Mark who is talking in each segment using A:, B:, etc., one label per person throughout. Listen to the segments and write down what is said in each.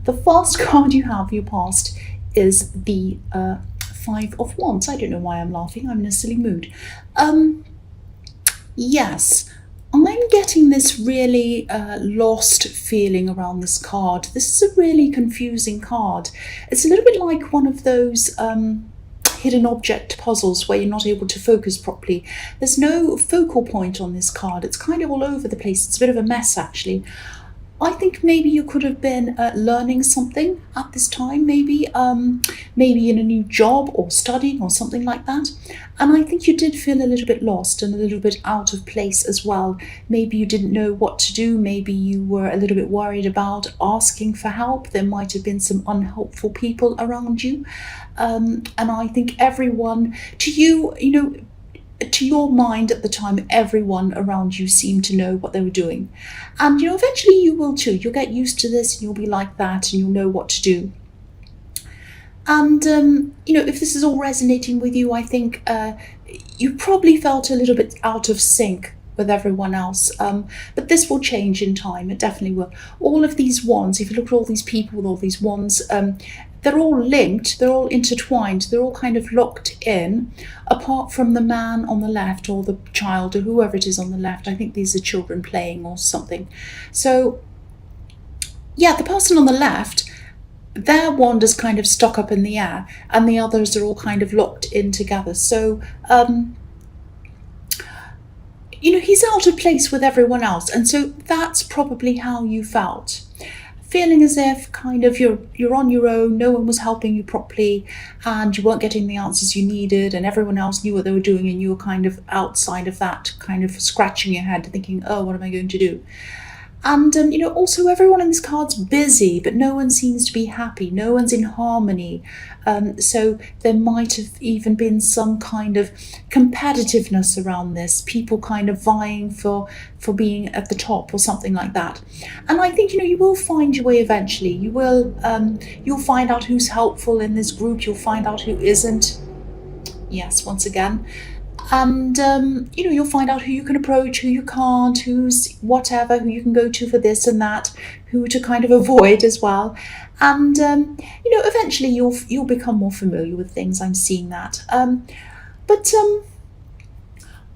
A: The first card you have for your past is the Five of Wands. I don't know why I'm laughing. I'm in a silly mood. Yes, I'm getting this really lost feeling around this card. This is a really confusing card. It's a little bit like one of those hidden object puzzles where you're not able to focus properly. There's no focal point on this card. It's kind of all over the place. It's a bit of a mess, actually. I think maybe you could have been learning something at this time, maybe in a new job or studying or something like that. And I think you did feel a little bit lost and a little bit out of place as well. Maybe you didn't know what to do. Maybe you were a little bit worried about asking for help. There might have been some unhelpful people around you. And I think everyone, to you, to your mind at the time, everyone around you seemed to know what they were doing. And, eventually you will too. You'll get used to this and you'll be like that and you'll know what to do. And, if this is all resonating with you, I think you probably felt a little bit out of sync with everyone else. But this will change in time. It definitely will. All of these wands, if you look at all these people with all these wands, they're all linked, they're all intertwined, they're all kind of locked in, apart from the man on the left or the child or whoever it is on the left. I think these are children playing or something. So, yeah, the person on the left, their wand is kind of stuck up in the air and the others are all kind of locked in together. So, he's out of place with everyone else. And so that's probably how you felt. Feeling as if kind of you're on your own, no one was helping you properly and you weren't getting the answers you needed and everyone else knew what they were doing and you were kind of outside of that, kind of scratching your head thinking, oh, what am I going to do? And, also everyone in this card's busy, but no one seems to be happy. No one's in harmony. So there might have even been some kind of competitiveness around this. People kind of vying for being at the top or something like that. And I think, you will find your way eventually. You'll find out who's helpful in this group. You'll find out who isn't. Yes, once again. And, you'll find out who you can approach, who you can't, who's whatever, who you can go to for this and that, who to kind of avoid as well. And, eventually you'll become more familiar with things. I'm seeing that. But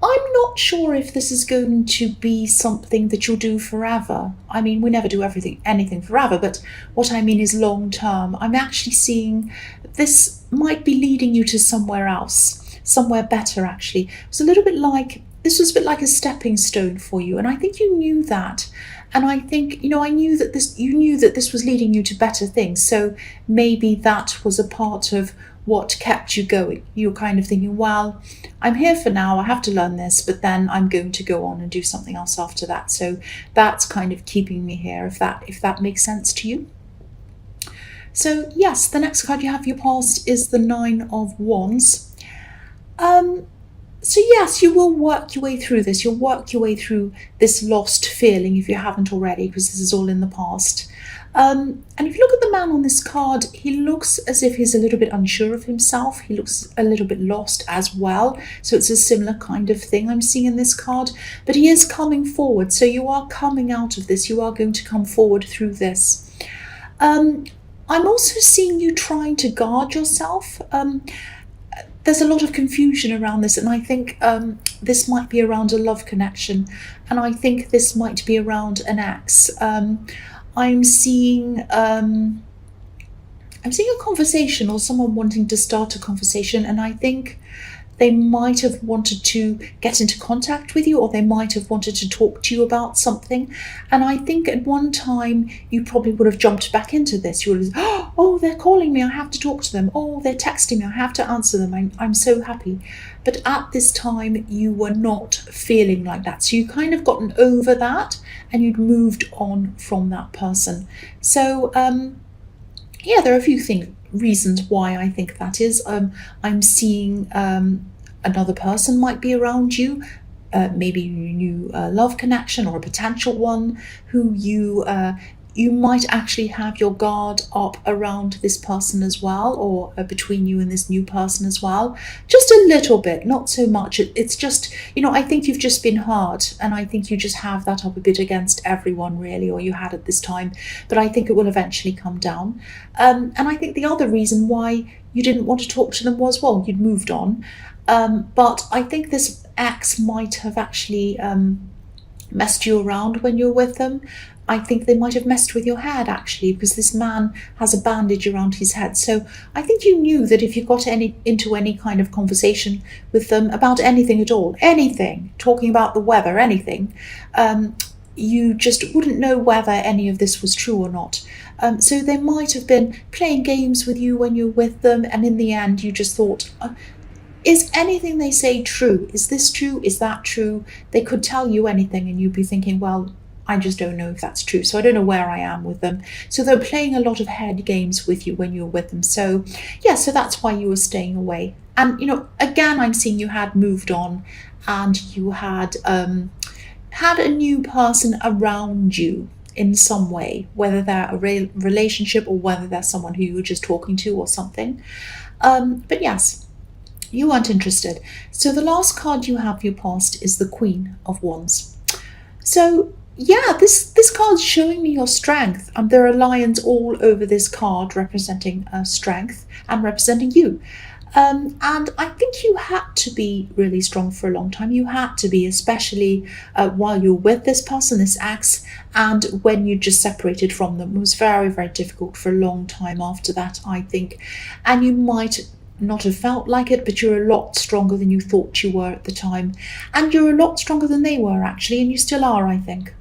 A: I'm not sure if this is going to be something that you'll do forever. I mean, we never do anything forever, but what I mean is long term. I'm actually seeing this might be leading you to somewhere else. Somewhere better, actually. This was a bit like a stepping stone for you, and I think you knew that. And I think, you knew that this was leading you to better things. So maybe that was a part of what kept you going. You're kind of thinking, well, I'm here for now, I have to learn this, but then I'm going to go on and do something else after that. So that's kind of keeping me here, if that makes sense to you. So yes, the next card you have for your past is the Nine of Wands. So yes, you will work your way through this. You'll work your way through this lost feeling if you haven't already, because this is all in the past. And if you look at the man on this card, he looks as if he's a little bit unsure of himself. He looks a little bit lost as well. So it's a similar kind of thing I'm seeing in this card. But he is coming forward. So you are coming out of this. You are going to come forward through this. I'm also seeing you trying to guard yourself. There's a lot of confusion around this, and I think this might be around a love connection, and I think this might be around an ex. I'm seeing a conversation or someone wanting to start a conversation, and I think they might have wanted to get into contact with you, or they might have wanted to talk to you about something. And I think at one time you probably would have jumped back into this. You would have, oh, they're calling me, I have to talk to them. Oh, they're texting me, I have to answer them. I'm so happy. But at this time you were not feeling like that. So you kind of gotten over that and you'd moved on from that person. So there are a few reasons why I think that is. I'm seeing another person might be around you, maybe you knew a love connection or a potential one who you you might actually have your guard up around this person as well, or between you and this new person as well. Just a little bit, not so much. It's just, I think you've just been hurt, and I think you just have that up a bit against everyone, really, or you had at this time. But I think it will eventually come down. And I think the other reason why you didn't want to talk to them was, well, you'd moved on. But I think this ex might have actually messed you around when you're with them. I think they might have messed with your head, actually, because this man has a bandage around his head. So I think you knew that if you got into any kind of conversation with them about anything at all, anything, talking about the weather, anything, you just wouldn't know whether any of this was true or not. So they might have been playing games with you when you're with them, and in the end you just thought, is anything they say true? Is this true? Is that true? They could tell you anything and you'd be thinking, well, I just don't know if that's true. So I don't know where I am with them. So they're playing a lot of head games with you when you're with them. So yeah, so that's why you were staying away. And, again, I'm seeing you had moved on, and you had had a new person around you in some way, whether they're a relationship or whether they're someone who you were just talking to or something. But yes, you weren't interested. So the last card you have for your past is the Queen of Wands. So yeah, this card's showing me your strength. There are lions all over this card representing strength and representing you. And I think you had to be really strong for a long time. You had to be, especially while you're with this person, this ex, and when you just separated from them. It was very, very difficult for a long time after that, I think. And you might not have felt like it, but you're a lot stronger than you thought you were at the time. And you're a lot stronger than they were, actually, and you still are, I think.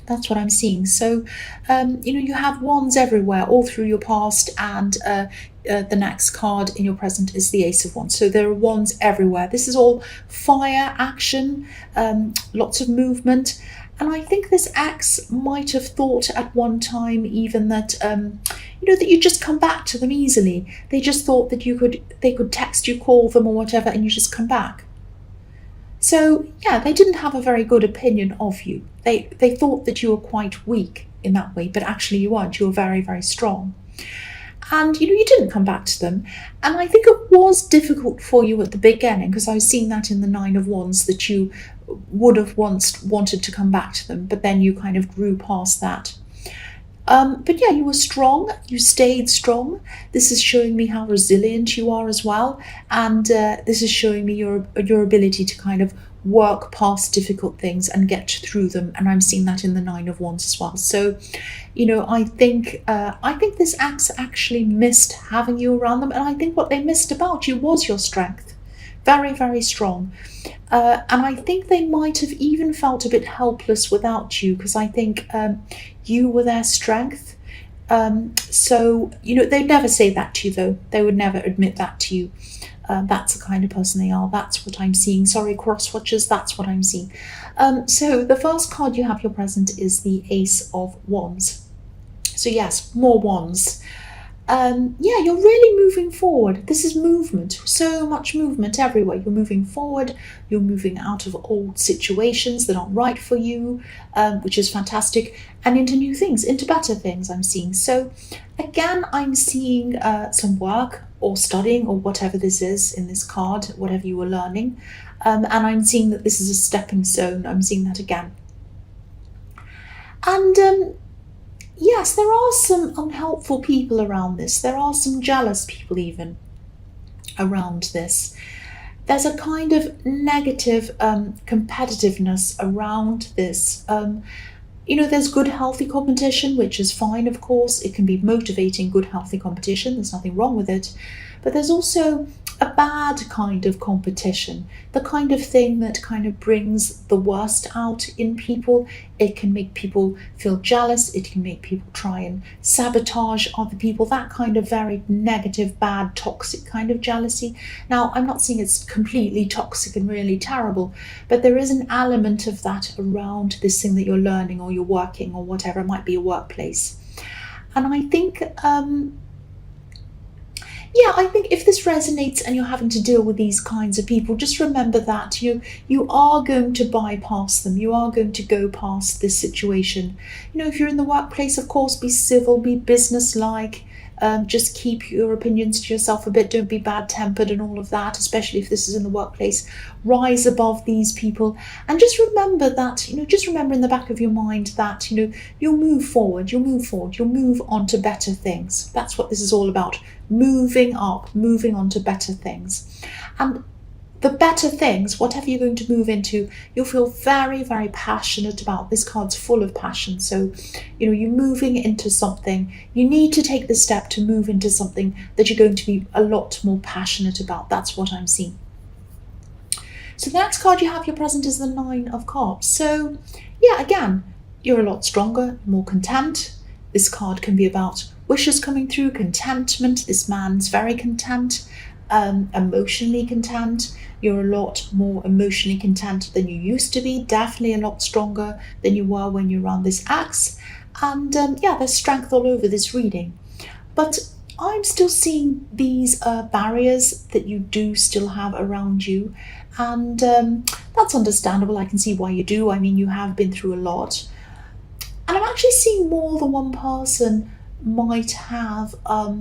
A: That's what I'm seeing. So, you have wands everywhere, all through your past, and the next card in your present is the Ace of Wands. So there are wands everywhere. This is all fire action, lots of movement. And I think this ex might have thought at one time even that, that you'd just come back to them easily. They just thought that they could text you, call them or whatever, and you just come back. So yeah, they didn't have a very good opinion of you. They thought that you were quite weak in that way, but actually you weren't. You were very, very strong. And you didn't come back to them. And I think it was difficult for you at the beginning, because I've seen that in the Nine of Wands, that you would have once wanted to come back to them, but then you kind of grew past that. But yeah, you were strong. You stayed strong. This is showing me how resilient you are as well. And this is showing me your ability to kind of work past difficult things and get through them. And I'm seeing that in the Nine of Wands as well. So, I think this ex actually missed having you around them. And I think what they missed about you was your strength. Very, very strong. And I think they might have even felt a bit helpless without you, because I think you were their strength. So, they'd never say that to you, though. They would never admit that to you. That's the kind of person they are. That's what I'm seeing. Sorry, cross watchers, that's what I'm seeing. So the first card you have your present is the Ace of Wands. So yes, more wands. You're really moving forward. This is movement, so much movement everywhere. You're moving forward, you're moving out of old situations that aren't right for you, which is fantastic, and into new things, into better things I'm seeing. So again, I'm seeing some work or studying or whatever this is in this card, whatever you were learning, and I'm seeing that this is a stepping stone. I'm seeing that again. And yes, there are some unhelpful people around this. There are some jealous people even around this. There's a kind of negative competitiveness around this. There's good, healthy competition, which is fine, of course. It can be motivating, good, healthy competition. There's nothing wrong with it. But there's also a bad kind of competition, the kind of thing that kind of brings the worst out in people. It can make people feel jealous. It can make people try and sabotage other people, that kind of very negative, bad, toxic kind of jealousy. Now, I'm not saying it's completely toxic and really terrible, but there is an element of that around this thing that you're learning or you're working or whatever. It might be a workplace. And I think Yeah, I think if this resonates and you're having to deal with these kinds of people, just remember that you are going to bypass them. You are going to go past this situation. If you're in the workplace, of course, be civil, be businesslike. Just keep your opinions to yourself a bit. Don't be bad-tempered and all of that, especially if this is in the workplace. Rise above these people, and just remember that. Just remember in the back of your mind that you'll move forward. You'll move forward. You'll move on to better things. That's what this is all about. Moving up, moving on to better things, and the better things, whatever you're going to move into, you'll feel very, very passionate about. This card's full of passion. So, you're moving into something. You need to take the step to move into something that you're going to be a lot more passionate about. That's what I'm seeing. So the next card you have your present is the Nine of Cups. So, yeah, again, you're a lot stronger, more content. This card can be about wishes coming through, contentment. This man's very content, emotionally content. You're a lot more emotionally content than you used to be, definitely a lot stronger than you were when you were on this axe. And there's strength all over this reading. But I'm still seeing these barriers that you do still have around you. And that's understandable. I can see why you do. I mean, you have been through a lot. And I'm actually seeing more than one person might have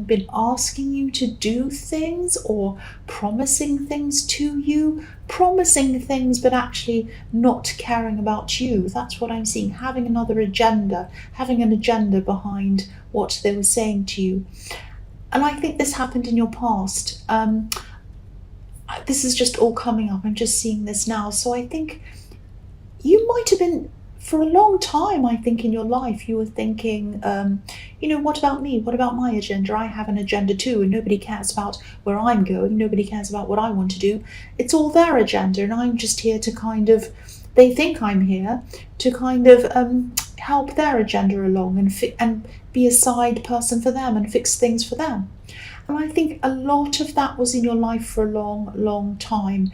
A: been asking you to do things or promising things to you, promising things but actually not caring about you. That's what I'm seeing, having another agenda, having an agenda behind what they were saying to you. And I think this happened in your past. This is just all coming up. I'm just seeing this now. So I think you might have been, for a long time, I think, in your life, you were thinking, what about me? What about my agenda? I have an agenda too, and nobody cares about where I'm going. Nobody cares about what I want to do. It's all their agenda, and I'm just here to they think I'm here to help their agenda along and be a side person for them and fix things for them. And I think a lot of that was in your life for a long, long time.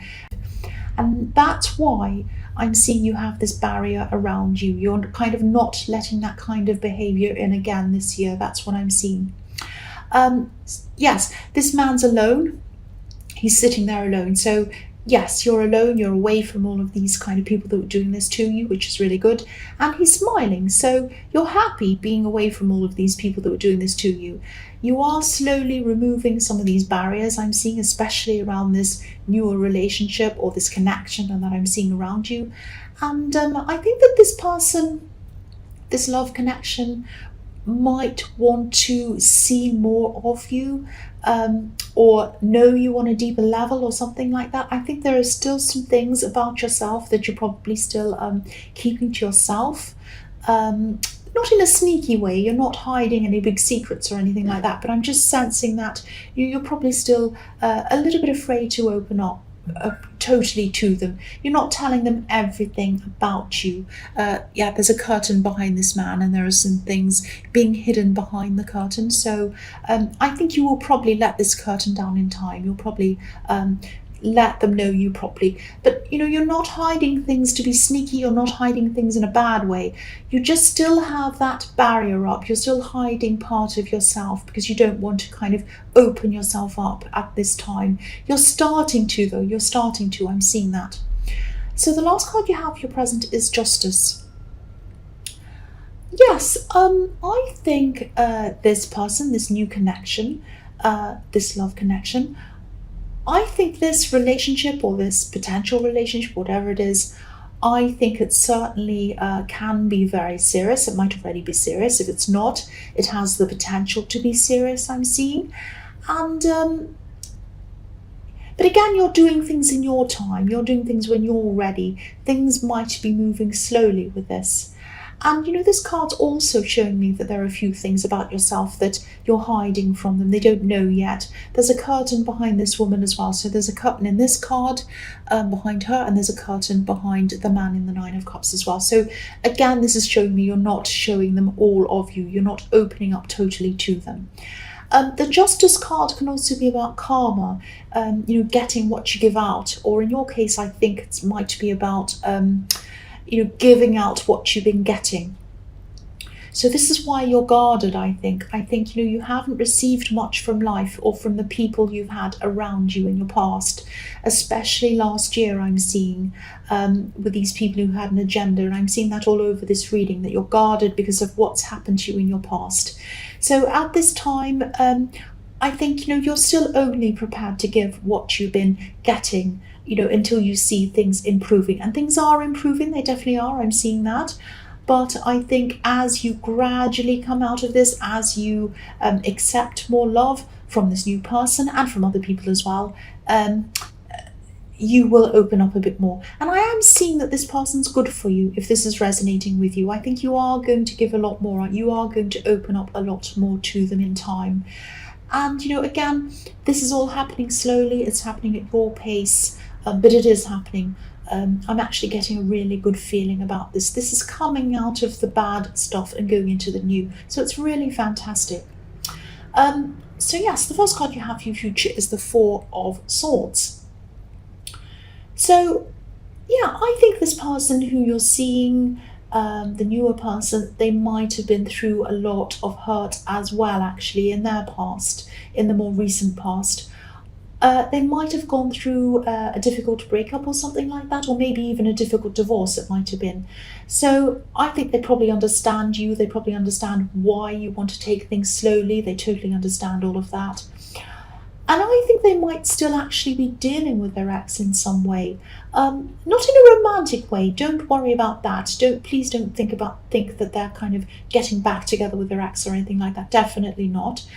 A: And that's why I'm seeing you have this barrier around you. You're kind of not letting that kind of behavior in again this year. That's what I'm seeing. Yes, this man's alone. He's sitting there alone. So yes, you're alone. You're away from all of these kind of people that were doing this to you, which is really good. And he's smiling. So you're happy being away from all of these people that were doing this to you. You are slowly removing some of these barriers I'm seeing, especially around this newer relationship or this connection and that I'm seeing around you. And I think that this person, this love connection, might want to see more of you or know you on a deeper level or something like that. I think there are still some things about yourself that you're probably still keeping to yourself. Not in a sneaky way, you're not hiding any big secrets or anything like that, but I'm just sensing that you're probably still a little bit afraid to open up totally to them. You're not telling them everything about you. There's a curtain behind this man and there are some things being hidden behind the curtain. So I think you will probably let this curtain down in time. You'll probably let them know you properly. But you're not hiding things to be sneaky. You're not hiding things in a bad way. You just still have that barrier up. You're still hiding part of yourself because you don't want to kind of open yourself up at this time. You're starting to, though. You're starting to. I'm seeing that. So the last card you have, your present, is Justice. Yes, I think this person, this new connection, this love connection, I think this relationship or this potential relationship, whatever it is, I think it certainly can be very serious. It might already be serious. If it's not, it has the potential to be serious, I'm seeing. And but again, you're doing things in your time. You're doing things when you're ready. Things might be moving slowly with this. And this card's also showing me that there are a few things about yourself that you're hiding from them. They don't know yet. There's a curtain behind this woman as well. So there's a curtain in this card behind her, and there's a curtain behind the man in the Nine of Cups as well. So again, this is showing me you're not showing them all of you. You're not opening up totally to them. The Justice card can also be about karma, getting what you give out. Or in your case, I think it might be about giving out what you've been getting. So this is why you're guarded, I think. I think, you haven't received much from life or from the people you've had around you in your past, especially last year I'm seeing with these people who had an agenda. And I'm seeing that all over this reading, that you're guarded because of what's happened to you in your past. So at this time, I think, you're still only prepared to give what you've been getting, until you see things improving. And things are improving, they definitely are, I'm seeing that. But I think as you gradually come out of this, as you accept more love from this new person and from other people as well, you will open up a bit more. And I am seeing that this person's good for you. If this is resonating with you, I think you are going to give a lot more. You are going to open up a lot more to them in time. And, again, this is all happening slowly. It's happening at your pace, but it is happening. I'm actually getting a really good feeling about this. This is coming out of the bad stuff and going into the new. So it's really fantastic. So yes, the first card you have for your future is the Four of Swords. So, yeah, I think this person who you're seeing, the newer person, they might have been through a lot of hurt as well, actually, in their past, in the more recent past. They might have gone through a difficult breakup or something like that, or maybe even a difficult divorce it might have been. So I think they probably understand you. They probably understand why you want to take things slowly. They totally understand all of that. And I think they might still actually be dealing with their ex in some way. Not in a romantic way. Don't worry about that. Please don't think that they're kind of getting back together with their ex or anything like that. Definitely not.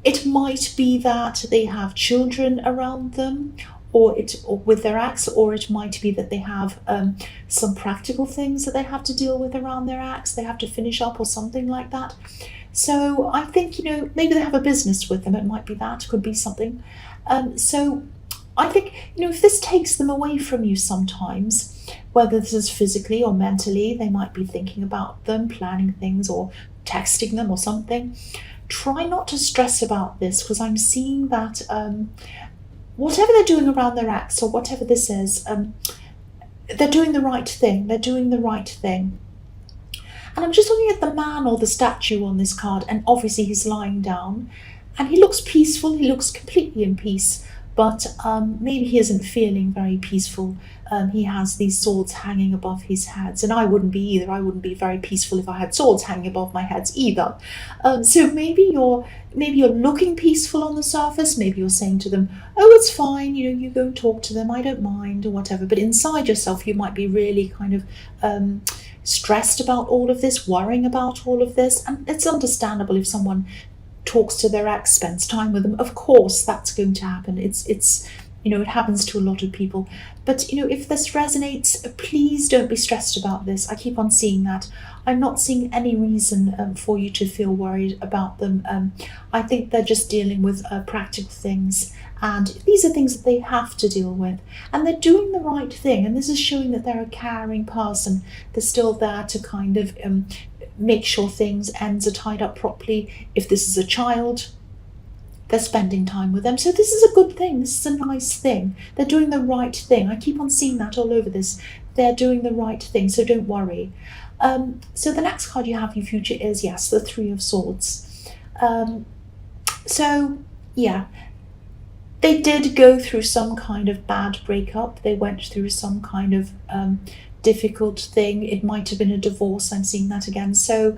A: It might be that they have children around them, or with their ex, or it might be that they have some practical things that they have to deal with around their ex. They have to finish up or something like that. So I think, maybe they have a business with them. It might be that, could be something. So I think, if this takes them away from you sometimes, whether this is physically or mentally, they might be thinking about them, planning things, or texting them or something. Try not to stress about this, because I'm seeing that whatever they're doing around their ex or whatever this is, they're doing the right thing. They're doing the right thing. And I'm just looking at the man or the statue on this card, and obviously he's lying down and he looks peaceful. He looks completely in peace, but maybe he isn't feeling very peaceful. He has these swords hanging above his heads, and I wouldn't be either. I wouldn't be very peaceful if I had swords hanging above my heads either. So maybe you're looking peaceful on the surface. Maybe you're saying to them, "Oh, it's fine. You go and talk to them. I don't mind," or whatever. But inside yourself, you might be really kind of stressed about all of this, worrying about all of this. And it's understandable if someone talks to their ex, spends time with them. Of course, that's going to happen. It's it happens to a lot of people. But, if this resonates, please don't be stressed about this. I keep on seeing that. I'm not seeing any reason for you to feel worried about them. I think they're just dealing with practical things. And these are things that they have to deal with. And they're doing the right thing. And this is showing that they're a caring person. They're still there to kind of make sure ends are tied up properly. If this is a child, they're spending time with them. So this is a good thing. This is a nice thing. They're doing the right thing. I keep on seeing that all over this. They're doing the right thing, so don't worry. So the next card you have in your future is, yes, the Three of Swords. So, yeah, they did go through some kind of bad breakup. They went through some kind of difficult thing. It might have been a divorce. I'm seeing that again. So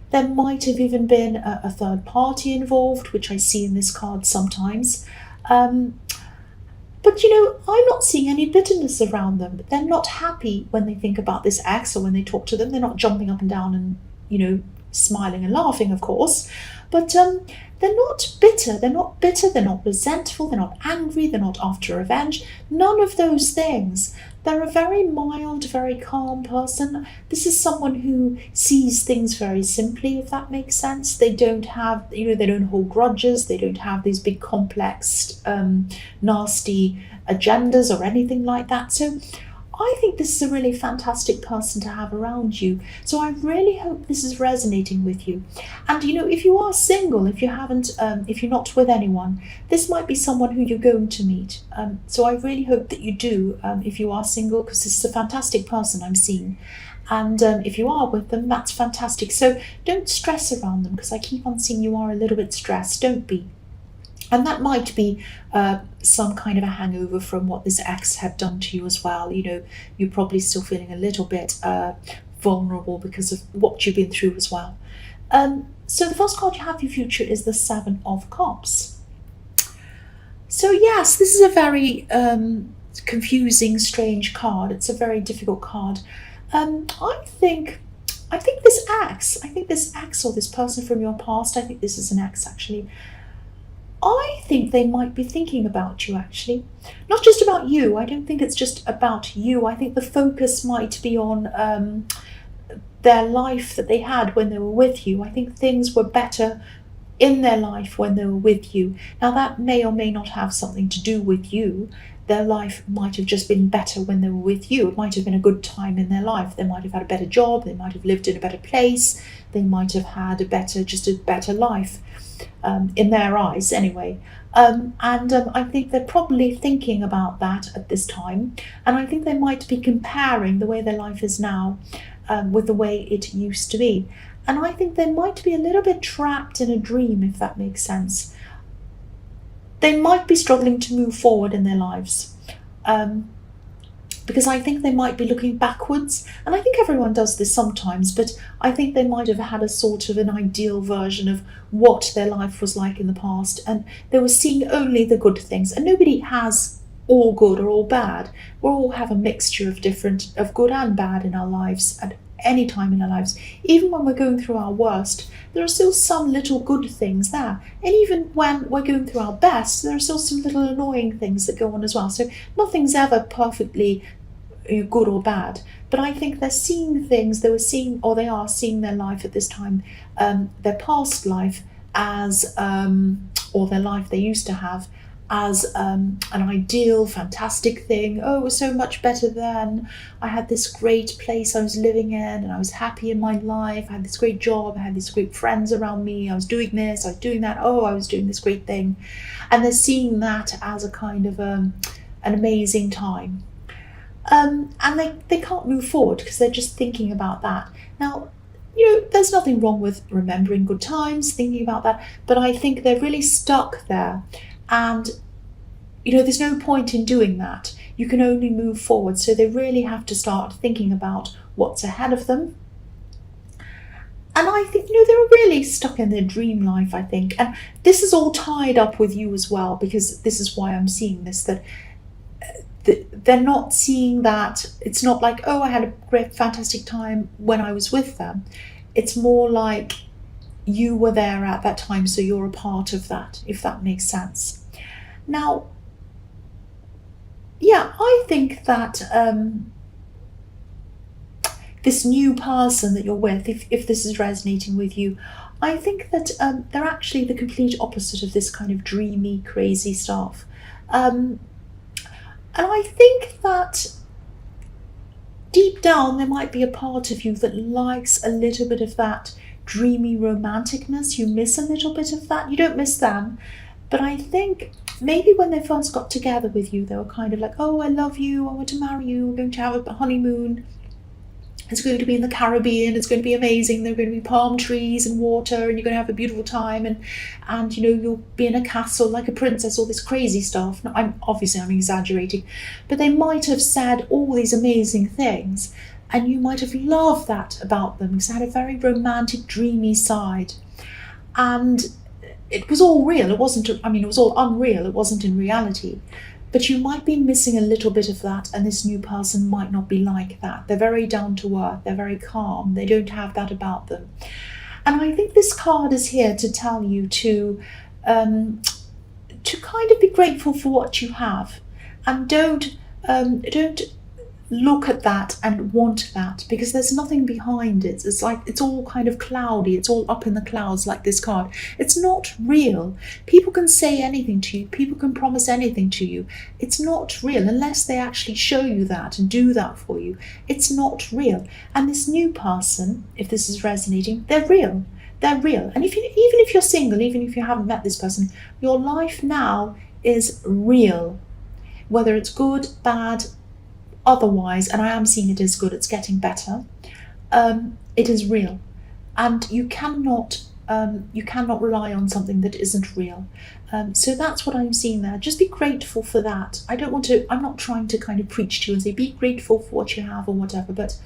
A: there might have even been a third party involved, which I see in this card sometimes. But, I'm not seeing any bitterness around them. They're not happy when they think about this ex or when they talk to them. They're not jumping up and down and, smiling and laughing, of course. But they're not bitter. They're not bitter. They're not resentful. They're not angry. They're not after revenge. None of those things. They're a very mild, very calm person. This is someone who sees things very simply, if that makes sense. They don't have, they don't hold grudges. They don't have these big, complex, nasty agendas or anything like that. So I think this is a really fantastic person to have around you. So I really hope this is resonating with you. And, if you are single, if you're not with anyone, this might be someone who you're going to meet. So I really hope that you do, if you are single, because this is a fantastic person I'm seeing. And if you are with them, that's fantastic. So don't stress around them, because I keep on seeing you are a little bit stressed. Don't be. And that might be some kind of a hangover from what this ex had done to you as well. You're probably still feeling a little bit vulnerable because of what you've been through as well. So the first card you have for your future is the Seven of Cups. So yes, this is a very confusing, strange card. It's a very difficult card. I think this ex or this person from your past, I think this is an ex actually, I think they might be thinking about you actually. Not just about you, I don't think it's just about you. I think the focus might be on their life that they had when they were with you. I think things were better in their life when they were with you. Now that may or may not have something to do with you. Their life might have just been better when they were with you. It might have been a good time in their life. They might have had a better job. They might have lived in a better place. They might have had a better life, in their eyes anyway. I think they're probably thinking about that at this time. And I think they might be comparing the way their life is now with the way it used to be. And I think they might be a little bit trapped in a dream, if that makes sense. They might be struggling to move forward in their lives, because I think they might be looking backwards. And I think everyone does this sometimes, but I think they might have had a sort of an ideal version of what their life was like in the past, and they were seeing only the good things. And nobody has all good or all bad. We all have a mixture of good and bad in our lives at any time in our lives. Even when we're going through our worst, there are still some little good things there. And even when we're going through our best, there are still some little annoying things that go on as well. So nothing's ever perfectly good or bad. But I think they're seeing things, they are seeing their life at this time, their past life as, or their life they used to have, as an ideal, fantastic thing. Oh, it was so much better then. I had this great place I was living in, and I was happy in my life. I had this great job. I had these great friends around me. I was doing this, I was doing that. Oh, I was doing this great thing. And they're seeing that as a kind of an amazing time. And they can't move forward because they're just thinking about that. Now, there's nothing wrong with remembering good times, thinking about that, but I think they're really stuck there. And, there's no point in doing that. You can only move forward. So they really have to start thinking about what's ahead of them. And I think, they're really stuck in their dream life, I think. And this is all tied up with you as well, because this is why I'm seeing this, that they're not seeing that. It's not like, oh, I had a great, fantastic time when I was with them. It's more like you were there at that time, so you're a part of that, if that makes sense. Now, yeah, I think that this new person that you're with, if this is resonating with you, I think that they're actually the complete opposite of this kind of dreamy, crazy stuff. And I think that deep down there might be a part of you that likes a little bit of that dreamy romanticness. You miss a little bit of that. You don't miss them, but I think maybe when they first got together with you, they were kind of like, oh, I love you, I want to marry you, we're going to have a honeymoon, it's going to be in the Caribbean, it's going to be amazing, there are going to be palm trees and water, and you're going to have a beautiful time, and you'll be in a castle like a princess, all this crazy stuff. Now, I'm exaggerating, but they might have said all these amazing things, and you might have loved that about them, because they had a very romantic, dreamy side. And it was all real. It was all unreal. It wasn't in reality. But you might be missing a little bit of that, and this new person might not be like that. They're very down to earth. They're very calm. They don't have that about them. And I think this card is here to tell you to kind of be grateful for what you have, and don't look at that and want that, because there's nothing behind it. It's like it's all kind of cloudy, it's all up in the clouds, like this card. It's not real. People can say anything to you, people can promise anything to you. It's not real unless they actually show you that and do that for you. It's not real. And this new person, if this is resonating, they're real. They're real. And even if you're single, even if you haven't met this person, your life now is real. Whether it's good, bad, otherwise, and I am seeing it as good, it's getting better, it is real. And you cannot rely on something that isn't real. So that's what I'm seeing there. Just be grateful for that. I'm not trying to kind of preach to you and say be grateful for what you have or whatever, but